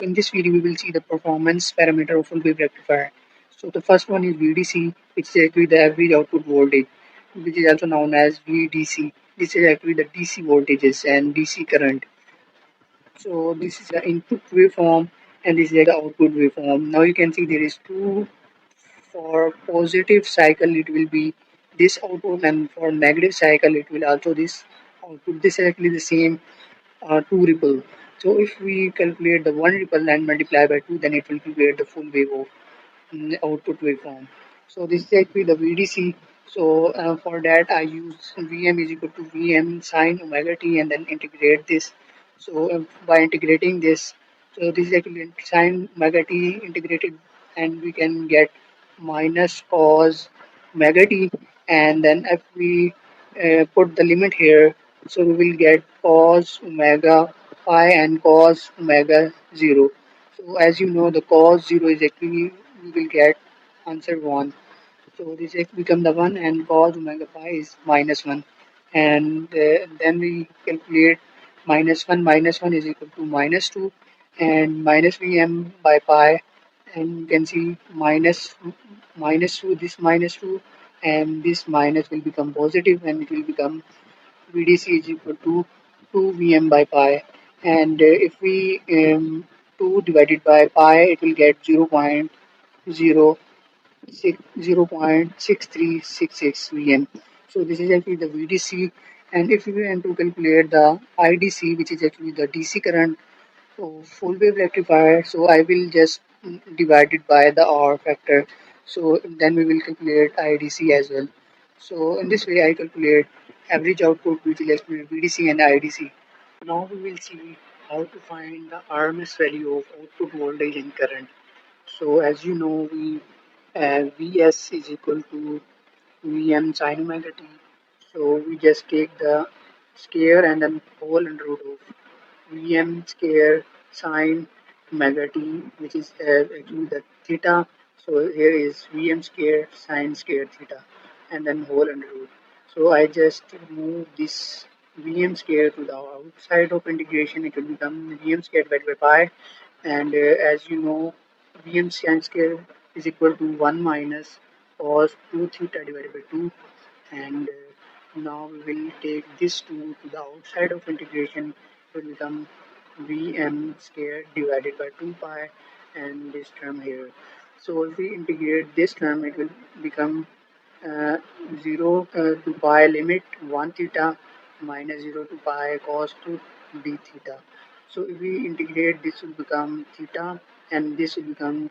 In this video, we will see the performance parameter of full wave rectifier. So the first one is VDC, which is actually the average output voltage, which is also known as VDC. This is actually the DC voltages and DC current. So this is the input waveform and this is the output waveform. Now you can see there is two. For positive cycle it will be this output, and for negative cycle it will also this output. This is actually the same two ripple. So if we calculate the one ripple and multiply by two, then it will create the full wave of output waveform. So this is actually the VDC. So for that I use Vm is equal to Vm sine omega t and then integrate this. So by integrating this, so this is actually sine omega t integrated, and we can get minus cos omega t, and then if we put the limit here, so we will get cos omega phi and cos omega 0. So as you know, the cos 0 is actually we will get answer 1. So this will become the 1 and cos omega phi is minus 1. And then we calculate minus 1 is equal to minus 2 and minus Vm by pi. And you can see minus 2, this minus 2 and this minus will become positive and it will become VDC is equal to 2 Vm by pi. And if we 2 divided by pi, it will get 0.6366 Vm. So this is actually the VDC. And if we want to calculate the IDC, which is actually the DC current of full wave rectifier, so I will just divide it by the R factor. So then we will calculate IDC as well. So in this way I calculate average output, which is actually VDC and IDC. Now we will see how to find the RMS value of output voltage and current. So as you know, we Vs is equal to Vm sin omega t. So we just take the square and then whole under root of Vm square sine omega t, which is actually the theta. So here is Vm square sine square theta, and then whole under root. So I just move this Vm square to the outside of integration. It will become Vm square divided by pi, and as you know, Vm sine square is equal to 1 minus cos 2 theta divided by 2, and now we will take this 2 to the outside of integration. It will become Vm square divided by 2 pi and this term here. So if we integrate this term, it will become uh, 0 to pi limit 1 theta minus 0 to pi cos 2 d theta. So if we integrate, this will become theta and this will become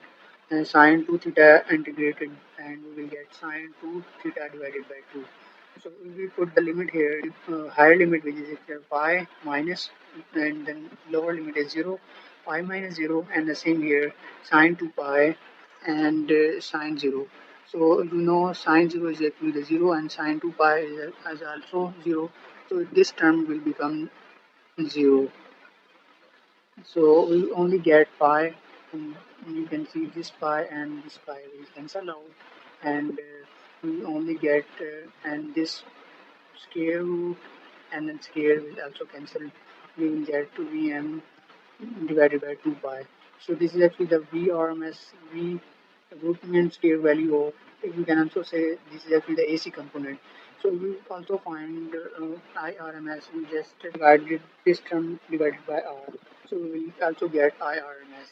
sine 2 theta integrated, and we will get sine 2 theta divided by 2. So if we put the limit here, higher limit which is pi minus, and then lower limit is 0, pi minus 0, and the same here sine 2 pi and sine 0. So you know sine 0 is actually the 0 and sine 2 pi is also 0. So this term will become 0. So we only get pi, and you can see this pi and this pi will cancel out, and we only get and this square root and then square will also cancel. We will get 2Vm divided by 2 pi. So this is actually the VRMS, V root mean square value of, we can also say this is actually the AC component. So we also find IRMS, we just divided this term divided by R. So we will also get IRMS.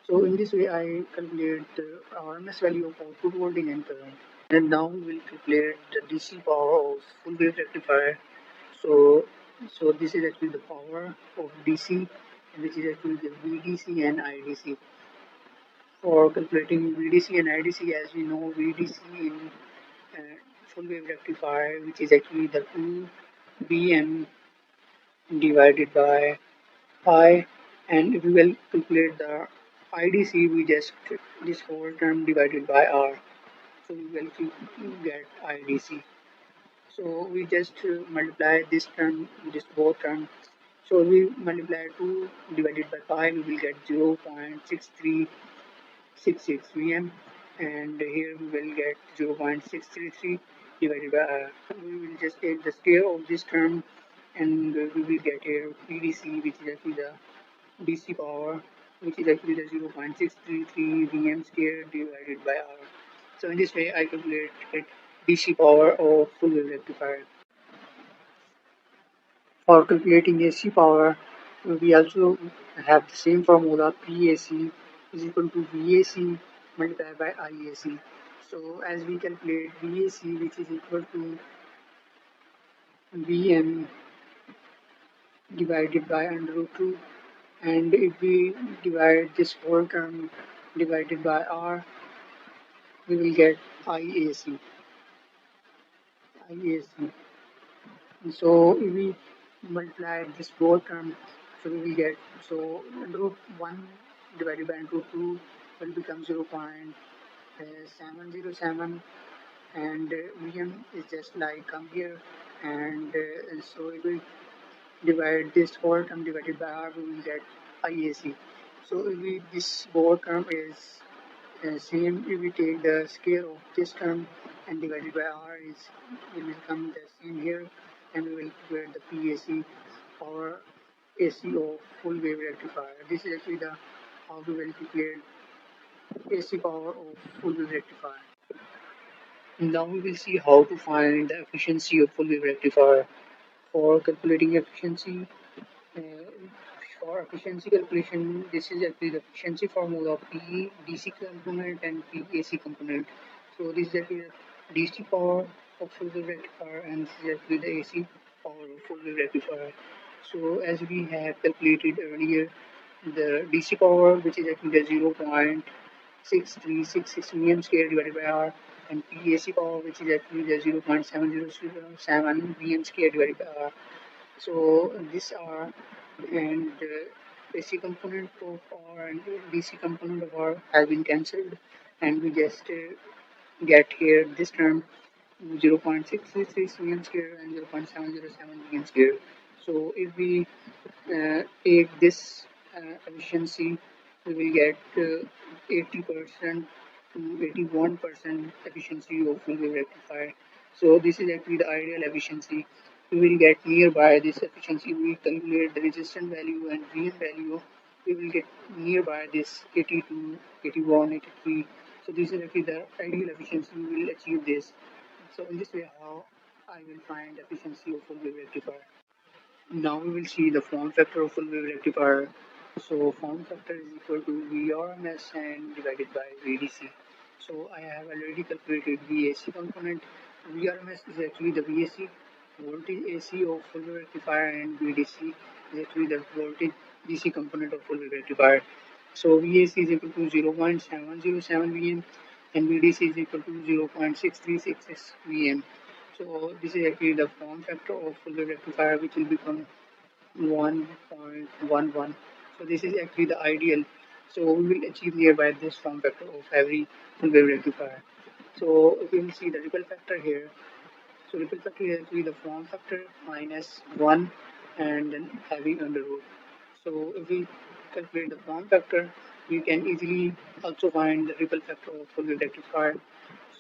So in this way I calculate the RMS value of output voltage and current. And now we will calculate the DC power of full wave rectifier. So, so this is actually the power of DC, which is actually the VDC and IDC. For calculating VDC and IDC, as we know, VDC in full wave rectifier, which is actually the 2 Vm divided by pi, and if we will calculate the IDC, we just this whole term divided by R. So we will get IDC. So we just multiply this term, this both terms. So we multiply 2 divided by pi, we will get 0.6366 Vm, and here we will get 0.633 divided by R. We will just take the square of this term, and we will get here PDC, which is actually the DC power, which is actually the 0.633 Vm squared divided by R. So in this way, I calculated DC power of full wave rectifier. For calculating AC power, we also have the same formula. PAC is equal to VAC multiplied by IAC. So as we calculate VAC, which is equal to Vm divided by under root 2, and if we divide this whole term divided by R, we will get IAC. IAC. So if we multiply this whole term, so we will get, so root 1 divided by root 2 will become 0.707, and Vm is just like come here, and so if we divide this whole term divided by R, we will get IAC. So if we, this whole term is same, if we take the square of this term and divided by R, is it will come the same here, and we will get the PAC or AC of full wave rectifier. This is actually the how we will calculate AC power of full wave rectifier. Now we will see how to find the efficiency of full wave rectifier. For calculating efficiency, uh, for efficiency calculation, this is actually the efficiency formula of PE DC component and PAC component. So this is actually the DC power of full wave rectifier, and this is actually the AC power of full wave rectifier. So as we have calculated earlier, the DC power, which is actually the 0.6366 Vm square divided by R, and PAC power, which is actually the 0.7007 Vm square divided by R. So these are, and AC component of R and DC component of R has been cancelled, and we just get here this term 0.636 Vm square and 0.707 Vm square. So if we take this efficiency, we will get 80% to 81% efficiency of full wave rectifier. So this is actually the ideal efficiency. We will get nearby this efficiency. We calculate the resistance value and Vm value. We will get nearby this 82, 81, 83. So this is actually the ideal efficiency. We will achieve this. So in this way, how I will find efficiency of full wave rectifier. Now we will see the form factor of full wave rectifier. So form factor is equal to VRMS and divided by VDC. So I have already calculated VAC component. VRMS is actually the VAC voltage AC of full wave rectifier, and VDC is actually the voltage DC component of full wave rectifier. So VAC is equal to 0.707 Vm and VDC is equal to 0.6366 Vm. So this is actually the form factor of full wave rectifier, which will become 1.11. So this is actually the ideal. So we will achieve nearby this form factor of every full wave rectifier. So if you will see the ripple factor here, so ripple factor is actually the form factor minus 1 and then having under root. So if we calculate the form factor, we can easily also find the ripple factor of full wave rectifier.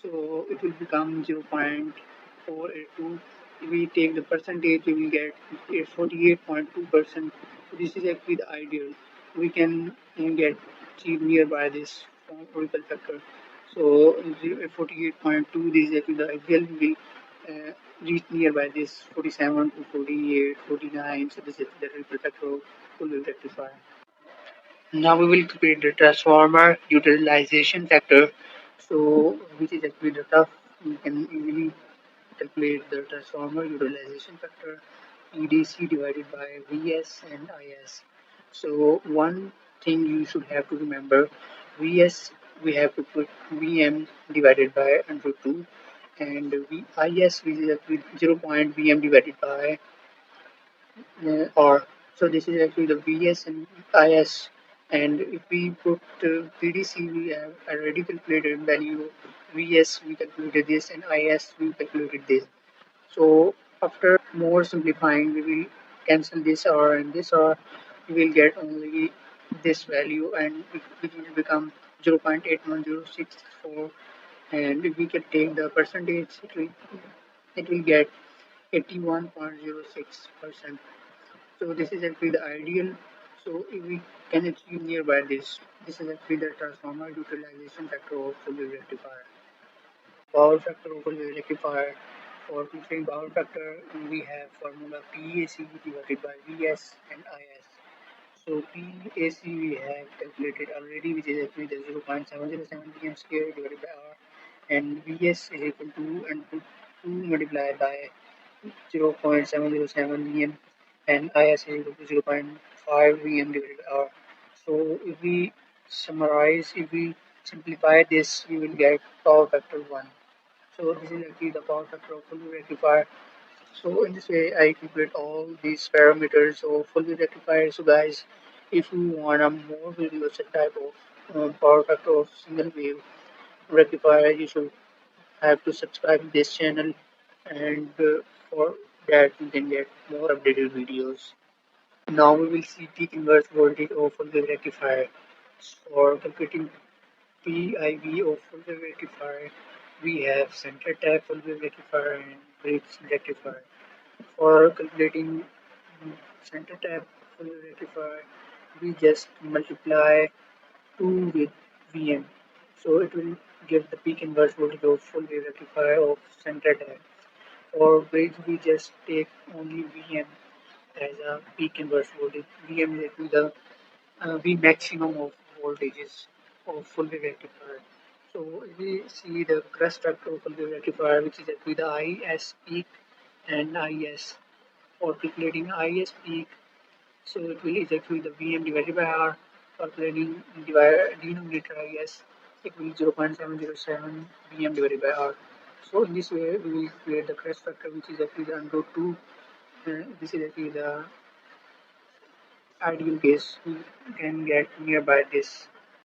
So it will become 0.482. If we take the percentage, we will get 48.2%. So this is actually the ideal. We can get achieve nearby this ripple factor. So 48.2, this is actually the ideal. We will reach nearby this 47 to 48, 49. So this is the ripple factor of full wave rectifier. Now we will create the transformer utilization factor. So which is actually the tough. We can easily calculate the transformer utilization factor EDC divided by Vs and Is. So one thing you should have to remember, Vs we have to put Vm divided by under 2, and Is which is actually 0. Vm divided by R. So this is actually the Vs and Is, and if we put VDC, we have already calculated value. Vs we calculated this, and Is we calculated this. So after more simplifying, we will cancel this R and this R. We will get only this value, and it will become 0.81064. And if we can take the percentage, it will get 81.06%. So this is actually the ideal. So if we can achieve nearby this is actually the transformer utilization factor of full wave rectifier. Power factor of full wave rectifier. For fixing power factor, we have formula PAC divided by VS and IS. So PAC we have calculated already, which is actually the 0.707 pm square divided by R, and Vs is equal to and 2 multiplied by 0.707 Vm, and Is is equal to 0.5 Vm divided by R. So if we summarize, if we simplify this, we will get power factor 1. So this is actually the power factor of full rectifier. So in this way, I calculate all these parameters of full wave rectifier. So guys, if you want a more videos type of power factor of single wave rectifier, you should have to subscribe this channel, and for that you can get more updated videos. Now we will see peak inverse voltage of full wave rectifier. For calculating PIV of full wave rectifier, we have center tap full wave rectifier and bridge rectifier. For calculating center tap full wave rectifier, we just multiply 2 with Vm. So it will give the peak inverse voltage of full wave rectifier of center tap. For bridge, we just take only Vm as a peak inverse voltage. Vm is equal to the V maximum of voltages of full wave rectifier. So if we see the crest factor of full wave rectifier, which is actually the IS peak and IS. For calculating IS peak, so it will is actually the Vm divided by R. Calculating denominator IS, it will be 0.707 Vm divided by R. So in this way, we will create the crest factor, which is actually the under 2. This is actually the ideal case. We can get nearby this.